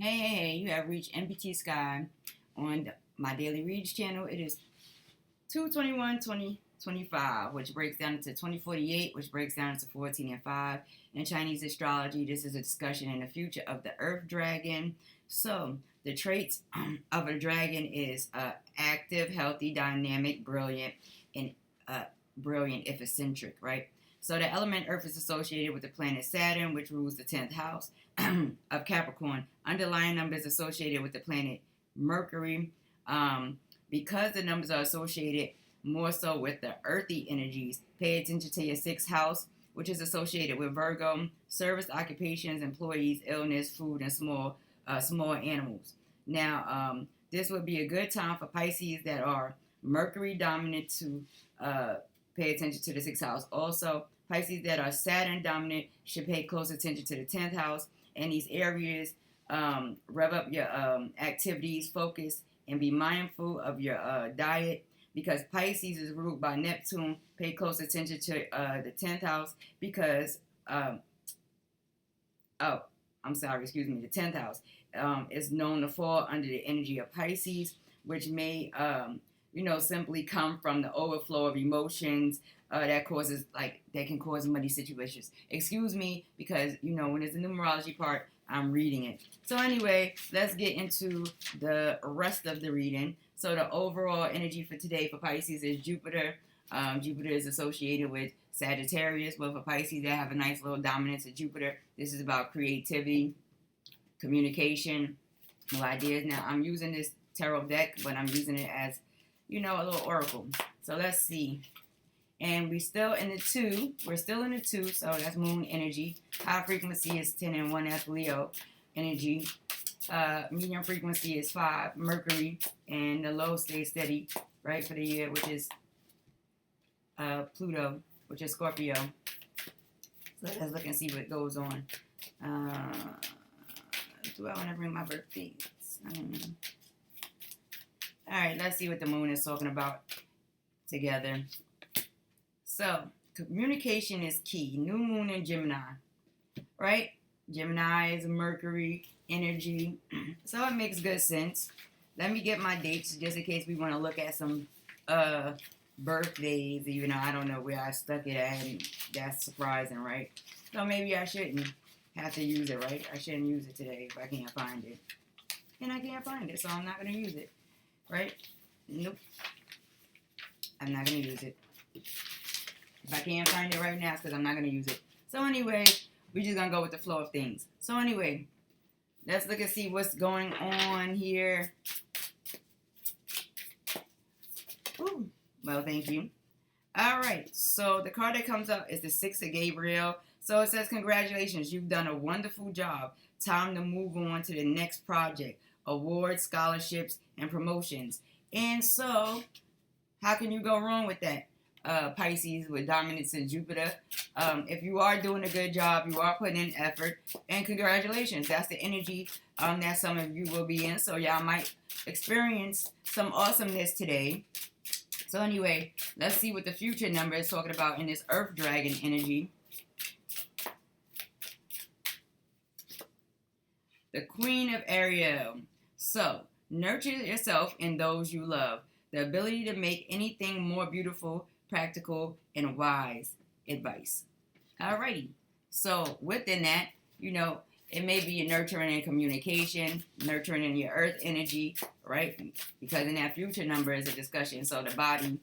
Hey, you have reached MPT Sky on my daily reads channel. It is 2/21/2025, which breaks down into 2048, which breaks down into 14 and 5. In Chinese astrology, this is a discussion in the future of the Earth Dragon. So, the traits of a dragon is active, healthy, dynamic, brilliant, and brilliant if eccentric, right? So the element Earth is associated with the planet Saturn, which rules the 10th house of Capricorn. Underlying numbers associated with the planet Mercury. Because the numbers are associated more so with the earthy energies, pay attention to your 6th house, which is associated with Virgo, service occupations, employees, illness, food, and small animals. Now, this would be a good time for Pisces that are Mercury dominant to pay attention to the 6th house. Also, Pisces that are Saturn dominant should pay close attention to the 10th house. And these areas, rev up your activities, focus, and be mindful of your diet, because Pisces is ruled by Neptune. Pay close attention to the 10th house because, the 10th house is known to fall under the energy of Pisces, which may, simply come from the overflow of emotions that can cause muddy situations. Excuse me, because, when it's a numerology part, I'm reading it. So anyway, let's get into the rest of the reading. So the overall energy for today for Pisces is Jupiter. Jupiter is associated with Sagittarius, but for Pisces, they have a nice little dominance of Jupiter. This is about creativity, communication, new ideas. Now, I'm using this tarot deck, but I'm using it as, a little oracle. So let's see. And we're still in the 2. We're still in the 2, so that's moon energy. High frequency is 10 and 1, that's Leo energy. Medium frequency is 5, Mercury. And the low stays steady, right, for the year, which is Pluto, which is Scorpio. So let's look and see what goes on. Do I want to bring my birthdays? All right, let's see what the moon is talking about together. So, communication is key. New moon in Gemini, right? Gemini is Mercury energy. So it makes good sense. Let me get my dates just in case we want to look at some birthdays. I don't know where I stuck it at, and that's surprising, right? So maybe I shouldn't have to use it, right? I shouldn't use it today if I can't find it. And I can't find it, so I'm not going to use it, right? Nope. I'm not going to use it. If I can't find it right now, it's because I'm not going to use it. So anyway, we're just going to go with the flow of things. So anyway, let's look and see what's going on here. Ooh, well, thank you. All right, so the card that comes up is the 6 of Gabriel. So it says, congratulations, you've done a wonderful job. Time to move on to the next project. Awards, scholarships, and promotions. And so, how can you go wrong with that? Pisces with dominance in Jupiter. If you are doing a good job, you are putting in effort, and congratulations. That's the energy that some of you will be in. So y'all might experience some awesomeness today. So anyway, let's see what the future number is talking about in this Earth Dragon energy. The Queen of Ariel. So, nurture yourself and those you love. The ability to make anything more beautiful, practical, and wise advice. Alrighty. So within that, it may be nurturing and communication, nurturing in your earth energy, right? Because in that future number is a discussion. So the body,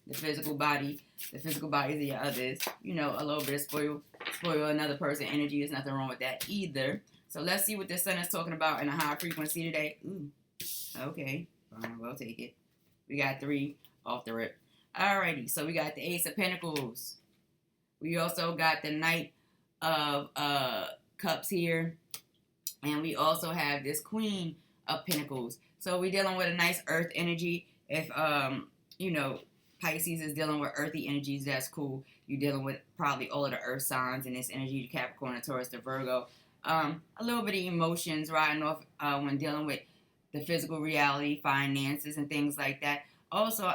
the physical bodies of your others, a little bit of spoil another person energy. There's nothing wrong with that either. So let's see what the sun is talking about in a high frequency today. Ooh, okay, fine, we'll take it. We got 3 off the rip. Alrighty, so we got the Ace of Pentacles. We also got the Knight of Cups here. And we also have this Queen of Pentacles. So we're dealing with a nice earth energy. If, Pisces is dealing with earthy energies, that's cool. You're dealing with probably all of the earth signs in this energy, Capricorn, Taurus, the Virgo. A little bit of emotions riding off when dealing with the physical reality, finances, and things like that. Also,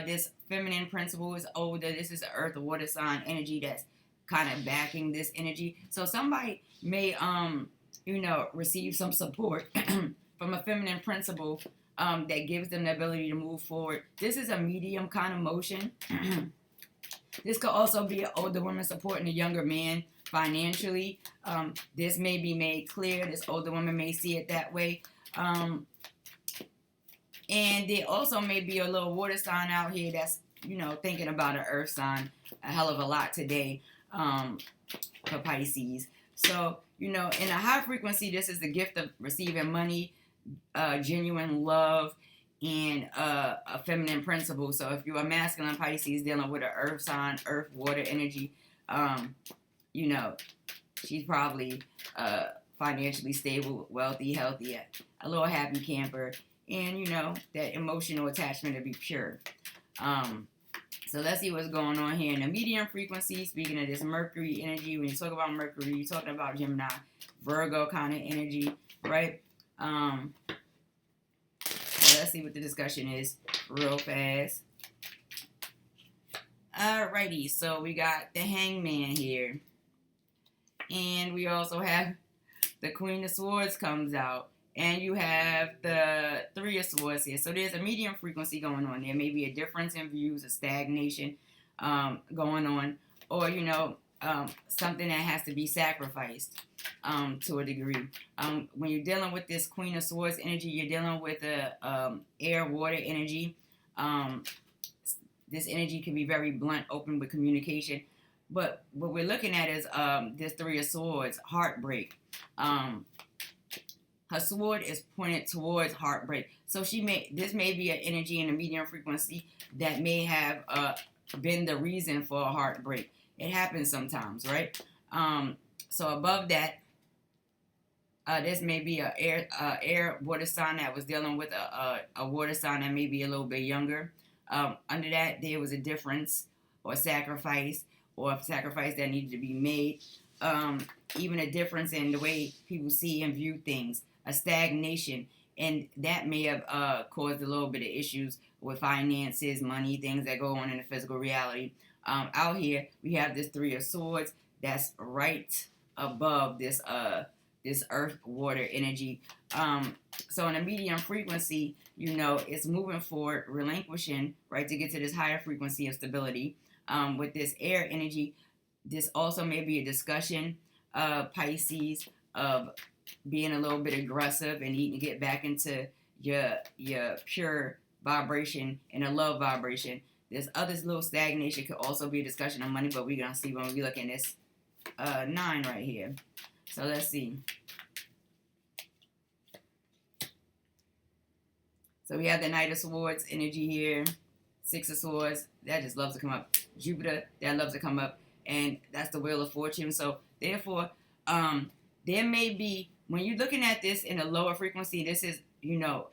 this feminine principle is older. This is the earth, the water sign energy that's kind of backing this energy. So somebody may receive some support from a feminine principle that gives them the ability to move forward. This is a medium kind of motion. This could also be an older woman supporting a younger man financially. This may be made clear. This older woman may see it that way. And there also may be a little water sign out here that's, thinking about an earth sign a hell of a lot today for Pisces. So, in a high frequency, this is the gift of receiving money, genuine love, and a feminine principle. So if you're a masculine Pisces dealing with an earth sign, earth, water energy, she's probably financially stable, wealthy, healthy, a little happy camper, and, that emotional attachment to be pure. So let's see what's going on here in the medium frequency. Speaking of this Mercury energy, when you talk about Mercury, you're talking about Gemini, Virgo kind of energy, right? So let's see what the discussion is real fast. Alrighty, so we got the Hangman here. And we also have the Queen of Swords comes out. And you have the Three of Swords here. So there's a medium frequency going on. There may be a difference in views, a stagnation going on. Or, something that has to be sacrificed to a degree. When you're dealing with this Queen of Swords energy, you're dealing with a air-water energy. This energy can be very blunt, open with communication. But what we're looking at is this Three of Swords, heartbreak. Her sword is pointed towards heartbreak. So this may be an energy in a medium frequency that may have been the reason for a heartbreak. It happens sometimes, right? So above that, this may be a air water sign that was dealing with a water sign that may be a little bit younger. Under that, there was a difference or a sacrifice that needed to be made. Even a difference in the way people see and view things, a stagnation, and that may have caused a little bit of issues with finances, money, things that go on in the physical reality. Out here, we have this Three of Swords that's right above this earth water energy. So in a medium frequency, it's moving forward, relinquishing, right, to get to this higher frequency of stability. With this air energy, this also may be a discussion, Pisces, of being a little bit aggressive and needing to get back into your pure vibration and a love vibration. This other little stagnation could also be a discussion of money, but we're going to see when we look at this 9 right here. So let's see. So we have the Knight of Swords energy here. Six of Swords, that just loves to come up. Jupiter, that loves to come up. And that's the Wheel of Fortune. So therefore, there may be, when you're looking at this in a lower frequency, this is,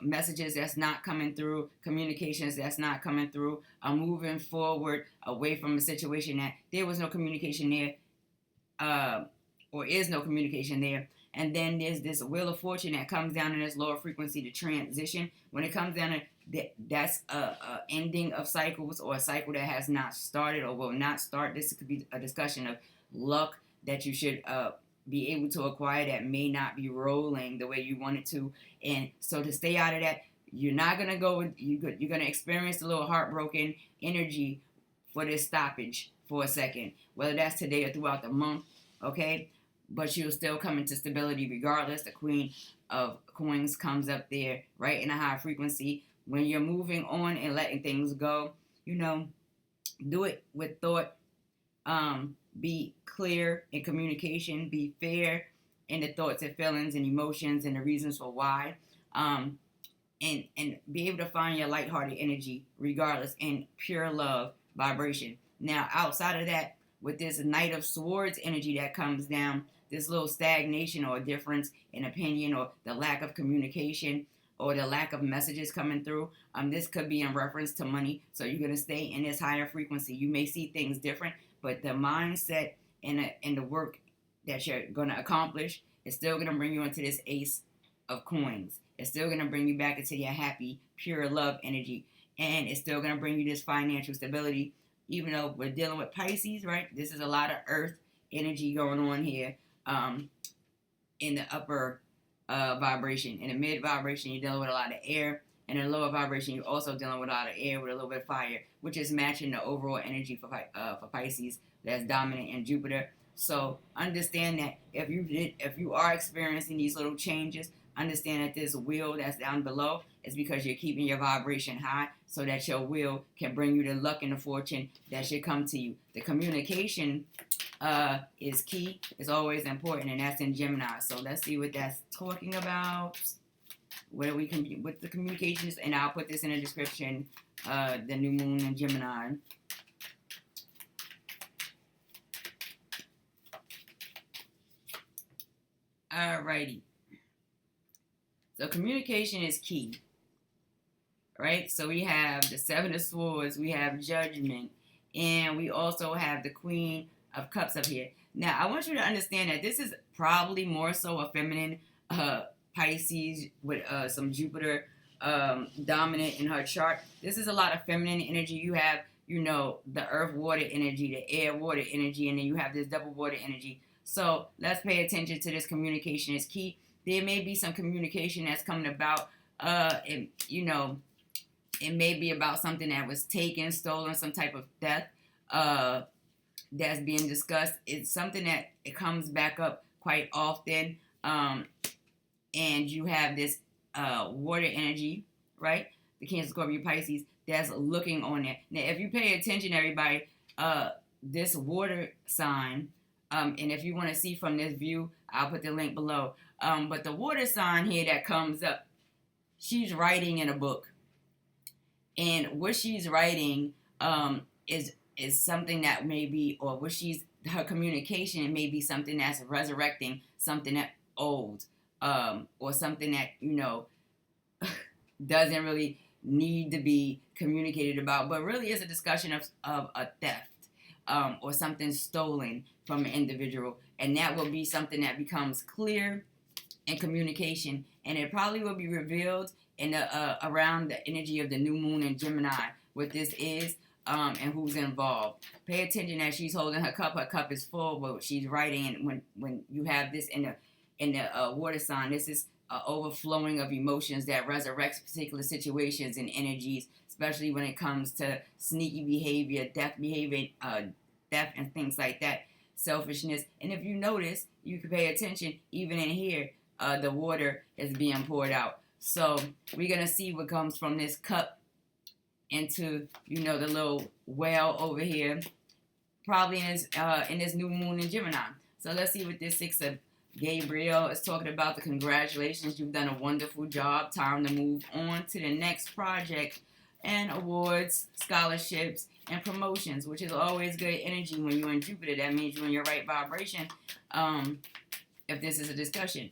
messages that's not coming through, communications that's not coming through, moving forward away from a situation that there was no communication there, or is no communication there. And then there's this Wheel of Fortune that comes down in this lower frequency to transition. When it comes down to that's a ending of cycles, or a cycle that has not started or will not start. This could be a discussion of luck that you should be able to acquire that may not be rolling the way you want it to. And so to stay out of that, you're not going to go with, you're going to experience a little heartbroken energy for this stoppage for a second, whether that's today or throughout the month, okay? But you'll still come into stability regardless. The Queen of Coins comes up there, right, in a high frequency. When you're moving on and letting things go, do it with thought. Be clear in communication. Be fair in the thoughts and feelings and emotions and the reasons for why. And be able to find your lighthearted energy regardless, in pure love vibration. Now, outside of that, with this Knight of Swords energy that comes down, this little stagnation or difference in opinion, or the lack of communication, or the lack of messages coming through, this could be in reference to money. So you're going to stay in this higher frequency. You may see things different, but the mindset and the work that you're going to accomplish is still going to bring you into this Ace of Coins. It's still going to bring you back into your happy, pure love energy. And it's still going to bring you this financial stability, even though we're dealing with Pisces, right? This is a lot of earth energy going on here. And in the upper vibration. In the mid vibration, you're dealing with a lot of air. And in the lower vibration, you're also dealing with a lot of air with a little bit of fire, which is matching the overall energy for Pisces that's dominant in Jupiter. So understand that if you are experiencing these little changes, understand that this wheel that's down below is because you're keeping your vibration high so that your wheel can bring you the luck and the fortune that should come to you. The communication is key, is always important, and that's in Gemini. So let's see what that's talking about. Where we can with the communications, and I'll put this in the description. The new moon in Gemini. Alrighty. So communication is key, right? So we have the Seven of Swords, we have Judgment, and we also have the Queen of Cups up here. Now, I want you to understand that this is probably more so a feminine Pisces with some Jupiter dominant in her chart. This is a lot of feminine energy. You have, the earth water energy, the air water energy, and then you have this double water energy. So let's pay attention to this. Communication is key. There may be some communication that's coming about, it may be about something that was taken, stolen, some type of theft that's being discussed. It's something that it comes back up quite often. And you have this water energy, right? The Cancer, Scorpio, Pisces, that's looking on there. Now, if you pay attention, everybody, this water sign, and if you want to see from this view, I'll put the link below. But the water sign here that comes up, she's writing in a book. And what she's writing is something that may be, or her communication may be something that's resurrecting something that old. Or something that, doesn't really need to be communicated about, but really is a discussion of a theft or something stolen from an individual. And that will be something that becomes clear in communication. And it probably will be revealed in around the energy of the new moon in Gemini, what this is and who's involved. Pay attention that she's holding her cup is full, but she's writing. And when you have this in the water sign, this is overflowing of emotions that resurrects particular situations and energies, especially when it comes to sneaky behavior, theft and things like that, selfishness. And if you notice, you can pay attention, even in here, the water is being poured out. So we're going to see what comes from this cup into, the little well over here, probably in this new moon in Gemini. So let's see what this Six of Gabriel is talking about. The congratulations, you've done a wonderful job. Time to move on to the next project, and awards, scholarships, and promotions, which is always good energy when you're in Jupiter. That means you're in your right vibration. If this is a discussion.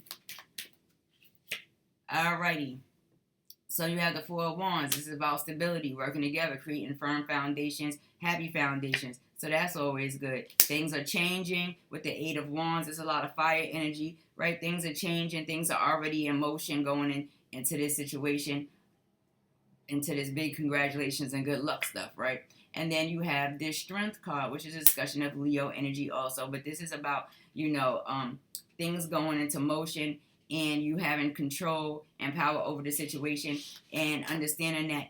Alrighty. So you have the Four of Wands. This is about stability, working together, creating firm foundations, happy foundations. So that's always good. Things are changing with the Eight of Wands. There's a lot of fire energy, right? Things are changing. Things are already in motion going into this situation, into this big congratulations and good luck stuff, right? And then you have this Strength card, which is a discussion of Leo energy also. But this is about, things going into motion and you having control and power over the situation, and understanding that,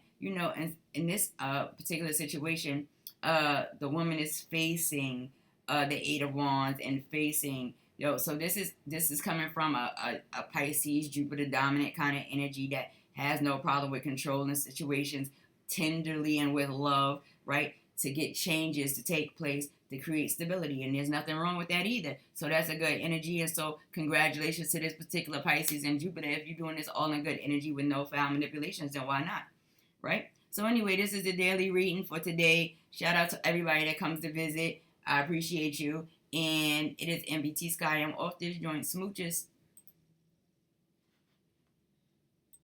in this particular situation, the woman is facing the Eight of Wands and facing, so this is coming from a Pisces, Jupiter dominant kind of energy that has no problem with controlling situations tenderly and with love, right? To get changes to take place, to create stability. And there's nothing wrong with that either. So that's a good energy. And so congratulations to this particular Pisces and Jupiter. If you're doing this all in good energy with no foul manipulations, then why not? Right? So anyway, this is the daily reading for today. Shout out to everybody that comes to visit. I appreciate you. And it is MBT Sky. I'm off this joint. Smooches.